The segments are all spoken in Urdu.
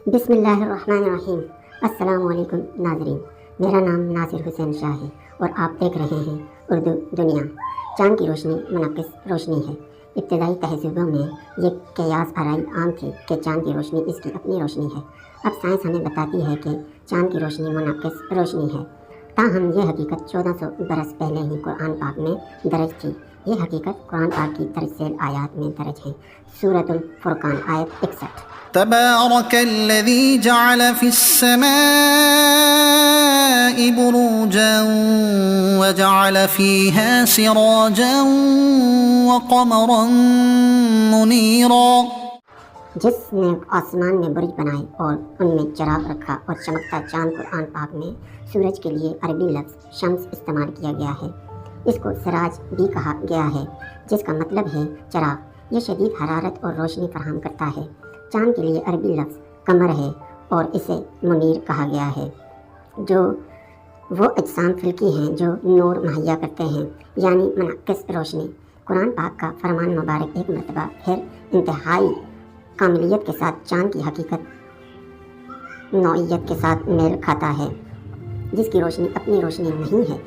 بسم اللہ الرحمن الرحیم۔ السلام علیکم ناظرین، میرا نام ناصر حسین شاہ ہے اور آپ دیکھ رہے ہیں اردو دنیا۔ چاند کی روشنی منعکس روشنی ہے۔ ابتدائی تہذیبوں میں یہ قیاس آرائی عام تھی کہ چاند کی روشنی اس کی اپنی روشنی ہے۔ اب سائنس ہمیں بتاتی ہے کہ چاند کی روشنی منعکس روشنی ہے، تاہم یہ حقیقت 1400 برس پہلے ہی قرآن پاک میں درج تھی۔ یہ حقیقت قرآن پاک کی ترسیل آیات میں درج ہے۔ سورۃ الفرقان آیت 61۔ تبارك الذي جعل في السماء بروجا وجعل فيها سراجا وقمرا منيرا، جس نے آسمان میں برج بنائے اور ان میں چراغ رکھا اور چمکتا چاند۔ قرآن پاک میں سورج کے لیے عربی لفظ شمس استعمال کیا گیا ہے۔ اس کو سراج بھی کہا گیا ہے، جس کا مطلب ہے چراغ۔ یہ شدید حرارت اور روشنی فراہم کرتا ہے۔ چاند کے لیے عربی لفظ قمر ہے اور اسے منیر کہا گیا ہے، جو وہ اجسام فلکی ہیں جو نور مہیا کرتے ہیں، یعنی منعکس روشنی۔ قرآن پاک کا فرمان مبارک ایک مرتبہ پھر انتہائی کاملیت کے ساتھ چاند کی حقیقت نوعیت کے ساتھ میل کھاتا ہے، جس کی روشنی اپنی روشنی نہیں ہے،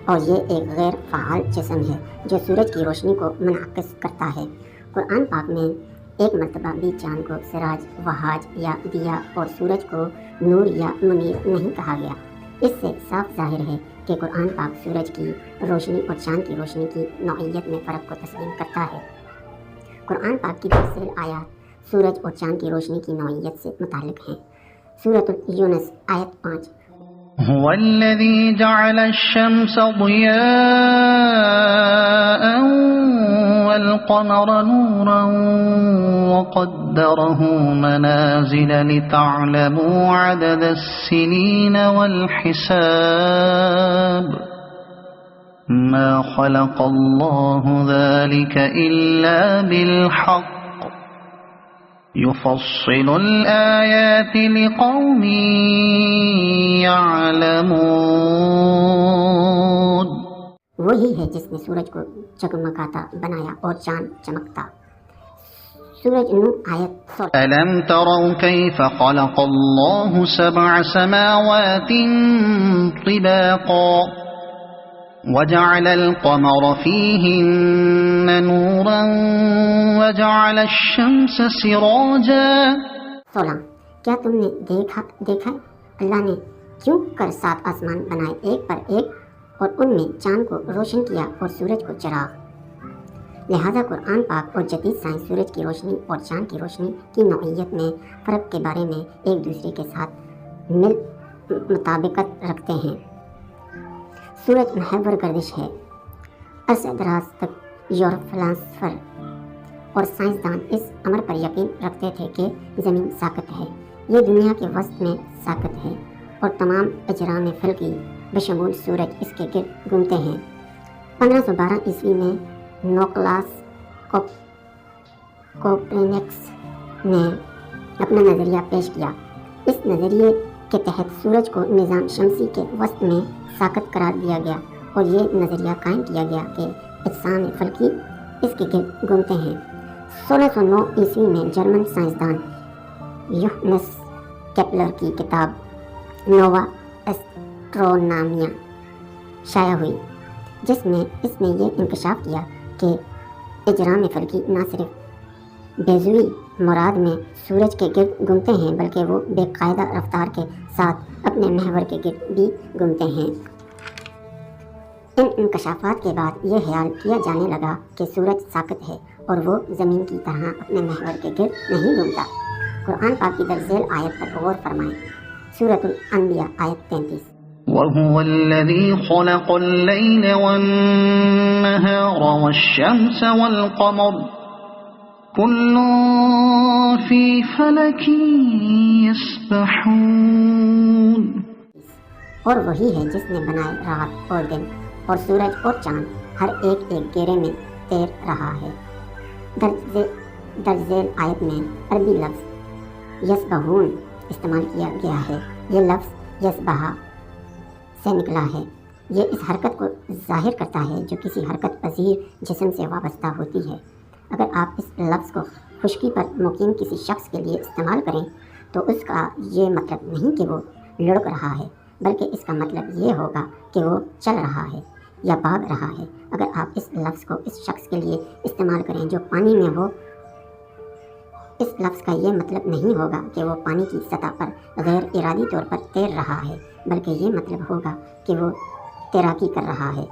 اور یہ ایک غیر فعال جسم ہے جو سورج کی روشنی کو منعکس کرتا ہے۔ قرآن پاک میں ایک مرتبہ بھی چاند کو سراج، وہاج یا دیا اور سورج کو نور یا منیر نہیں کہا گیا۔ اس سے صاف ظاہر ہے کہ قرآن پاک سورج کی روشنی اور چاند کی روشنی کی نوعیت میں فرق کو تسلیم کرتا ہے۔ قرآن پاک کی تفصیل آیات سورج اور چاند کی روشنی کی نوعیت سے متعلق ہیں۔ سورۃ یونس آیت 5۔ هو الذي جعل الشمس ضياء والقمر نورا وقدره منازل لتعلموا عدد السنين والحساب ما خلق الله ذلك إلا بالحق يفصل الآيات لقوم يعلمون۔ وہی ہے جس نے سورج کو جگمگاتا بنایا اور چاند چمکتا۔ سورج نو آیت 16۔ ألم تروا كيف خلق الله سبع سماوات طباقا وجعل القمر فيهن نورا وجعل الشمس سراجا۔ 16۔ کیا تم نے دیکھا اللہ نے کیوں کر 7 آسمان بنائے ایک پر ایک، اور ان میں چاند کو روشن کیا اور سورج کو چراغ۔ لہذا قرآن پاک اور جدید سائنس سورج کی روشنی اور چاند کی روشنی کی نوعیت میں فرق کے بارے میں ایک دوسرے کے ساتھ مطابقت رکھتے ہیں۔ سورج محور گردش ہے۔ عرصہ دراز تک یورپ فلاسفر اور سائنسدان اس امر پر یقین رکھتے تھے کہ زمین ساقط ہے، یہ دنیا کے وسط میں ساقط ہے، اور تمام اجرام فلکی بشمول سورج اس کے گرد گھومتے ہیں۔ 1512 عیسوی میں نوکلاس کوپرنیکس نے اپنا نظریہ پیش کیا۔ اس نظریے کے تحت سورج کو نظام شمسی کے وسط میں ساقط قرار دیا گیا، اور یہ نظریہ قائم کیا گیا کہ اجسام فلکی اس کے گرد گھومتے ہیں۔ 1609 عیسوی میں جرمن سائنسدان یوہنس کیپلر کی کتاب نووا ایسٹرونامیا شائع ہوئی، جس میں اس نے یہ انکشاف کیا کہ اجرام فلکی نہ صرف بیضوی مراد میں سورج کے گرد گھومتے ہیں، بلکہ وہ بے قاعدہ رفتار کے ساتھ اپنے محور کے گرد بھی گھومتے ہیں۔ ان انکشافات کے بعد یہ خیال کیا جانے لگا کہ سورج ساقط ہے اور وہ زمین کی طرح اپنے محور کے گرد نہیں گھومتا۔ قرآن پاک کی درذیل آیت پر غور فرمائیں۔ سورۃ الانبیاء آیت 33۔ وهو الذي خلق الليل والنهار والشمس والقمر كل في فلك يسبحون۔ اور وہی ہے جس نے بنائے رات اور دن اور سورج اور چاند، ہر ایک ایک گیرے میں تیر رہا ہے۔ درذیل آیت میں عربی لفظ یسبحون استعمال کیا گیا ہے۔ یہ لفظ یسبح سے نکلا ہے۔ یہ اس حرکت کو ظاہر کرتا ہے جو کسی حرکت پذیر جسم سے وابستہ ہوتی ہے۔ اگر آپ اس لفظ کو خشکی پر مقیم کسی شخص کے لیے استعمال کریں تو اس کا یہ مطلب نہیں کہ وہ لڑک رہا ہے، بلکہ اس کا مطلب یہ ہوگا کہ وہ چل رہا ہے یا بھاگ رہا ہے۔ اگر آپ اس لفظ کو اس شخص کے لیے استعمال کریں جو پانی میں ہو، اس لفظ کا یہ مطلب نہیں ہوگا کہ وہ پانی کی سطح پر غیر ارادی طور پر تیر رہا ہے، بلکہ یہ مطلب ہوگا کہ وہ تیراکی کر رہا ہے۔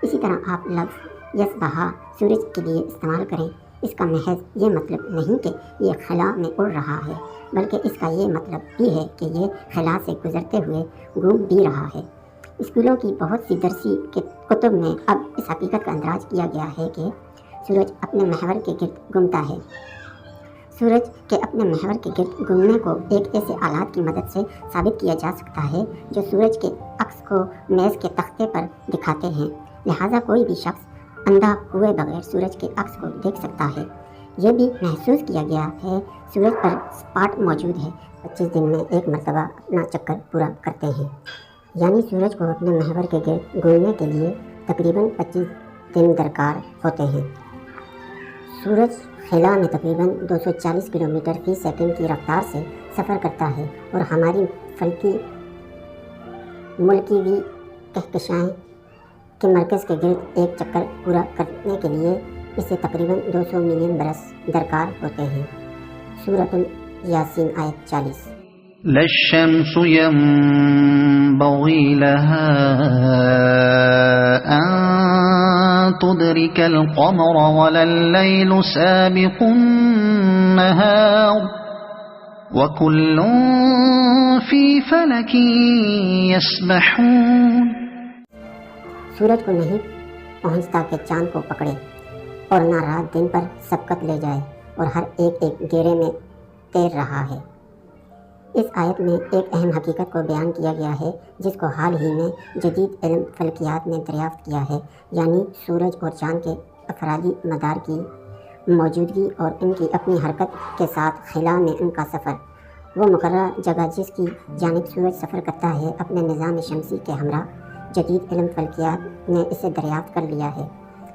اسی طرح آپ لفظ یسبح سورج کے لیے استعمال کریں، اس کا محض یہ مطلب نہیں کہ یہ خلا میں اڑ رہا ہے، بلکہ اس کا یہ مطلب بھی ہے کہ یہ خلا سے گزرتے ہوئے گھوم بھی رہا ہے۔ اسکولوں کی بہت سی درسی کتب میں اب اس حقیقت کا اندراج کیا گیا ہے کہ سورج اپنے محور کے گرد گھومتا ہے۔ سورج کے اپنے محور کے گرد گھومنے کو ایک ایسے آلات کی مدد سے ثابت کیا جا سکتا ہے جو سورج کے عکس کو میز کے تختے پر دکھاتے ہیں، لہٰذا کوئی بھی شخص اندھا ہوئے بغیر سورج کے عکس کو دیکھ سکتا ہے۔ یہ بھی محسوس کیا گیا ہے سورج پر سپاٹ موجود ہے، 25 دن میں ایک مرتبہ اپنا چکر پورا کرتے ہیں، یعنی سورج کو اپنے محور کے گرد گھومنے کے لیے تقریباً 25 دن درکار ہوتے ہیں۔ سورج خلا میں تقریباً 240 کلومیٹر فی سیکنڈ کی رفتار سے سفر کرتا ہے اور ہماری فلکی ملکی کہکشائیں کے مرکز کے گرد ایک چکر پورا کرنے کے لیے اسے تقریباً 200 ملین برس درکار ہوتے ہیں۔ سورۃ یاسین آیت 40۔ لا الشمس ينبغي لها أن تدرك القمر ولا الليل سابق النهار وكل في فلك يسبحون۔ سورج کو نہیں پہنچتا کہ چاند کو پکڑے، اور نہ رات دن پر سبقت لے جائے، اور ہر ایک گھیرے میں تیر رہا ہے۔ اس آیت میں ایک اہم حقیقت کو بیان کیا گیا ہے جس کو حال ہی میں جدید علم فلکیات نے دریافت کیا ہے، یعنی سورج اور چاند کے افرادی مدار کی موجودگی اور ان کی اپنی حرکت کے ساتھ خلا میں ان کا سفر۔ وہ مقررہ جگہ جس کی جانب سورج سفر کرتا ہے اپنے نظام شمسی کے ہمراہ، جدید علم فلکیات نے اسے دریافت کر لیا ہے۔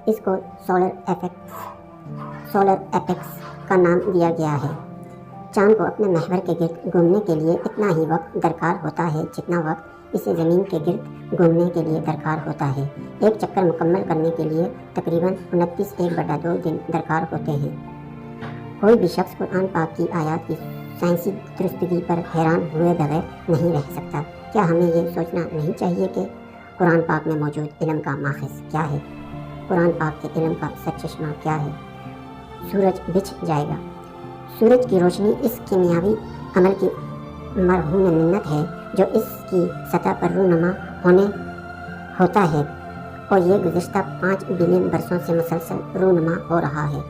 اس کو سولر ایپیکس کا نام دیا گیا ہے۔ چاند کو اپنے محور کے گرد گھومنے کے لیے اتنا ہی وقت درکار ہوتا ہے جتنا وقت اسے زمین کے گرد گھومنے کے لیے درکار ہوتا ہے۔ ایک چکر مکمل کرنے کے لیے تقریباً 29.1/2 دن درکار ہوتے ہیں۔ کوئی بھی شخص قرآن پاک کی آیات کی سائنسی درستگی پر حیران ہوئے بغیر نہیں رہ سکتا۔ کیا ہمیں یہ سوچنا نہیں چاہیے کہ قرآن پاک میں موجود علم کا ماخذ کیا ہے؟ قرآن پاک کے علم کا سرچشمہ کیا ہے؟ سورج بچھ جائے گا۔ سورج کی روشنی اس کیمیاوی عمل کی مرہون منت ہے جو اس کی سطح پر رونما ہوتا ہے، اور یہ گزشتہ 5 بلین برسوں سے مسلسل رونما ہو رہا ہے۔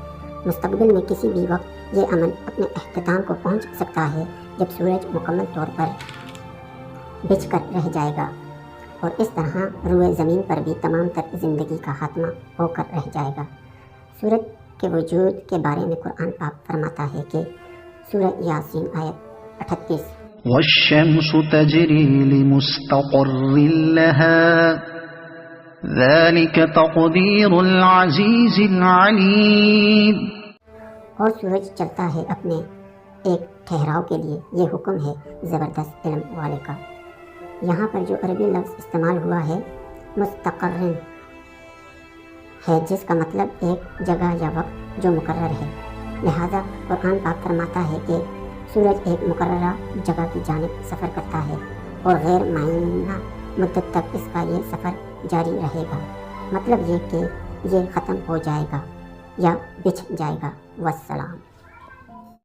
مستقبل میں کسی بھی وقت یہ عمل اپنے اختتام کو پہنچ سکتا ہے جب سورج مکمل طور پر بچھ کر رہ جائے گا، اور اس طرح روئے زمین پر بھی تمام تر زندگی کا خاتمہ ہو کر رہ جائے گا۔ سورج کے وجود کے بارے میں قرآن پاک فرماتا ہے کہ سورہ یاسین آیت 38۔ والشمس تجری لمستقر لها ذلك تقدیر العزیز العلیم۔ اور سورج چلتا ہے اپنے ایک ٹھہراؤ کے لیے، یہ حکم ہے زبردست علم والے کا۔ یہاں پر جو عربی لفظ استعمال ہوا ہے مستقر ہے، جس کا مطلب ایک جگہ یا وقت جو مقرر ہے۔ لہذا قرآن پاک فرماتا ہے کہ سورج ایک مقررہ جگہ کی جانب سفر کرتا ہے اور غیر معینہ مدت تک اس کا یہ سفر جاری رہے گا۔ مطلب یہ کہ یہ ختم ہو جائے گا یا بچھ جائے گا۔ والسلام۔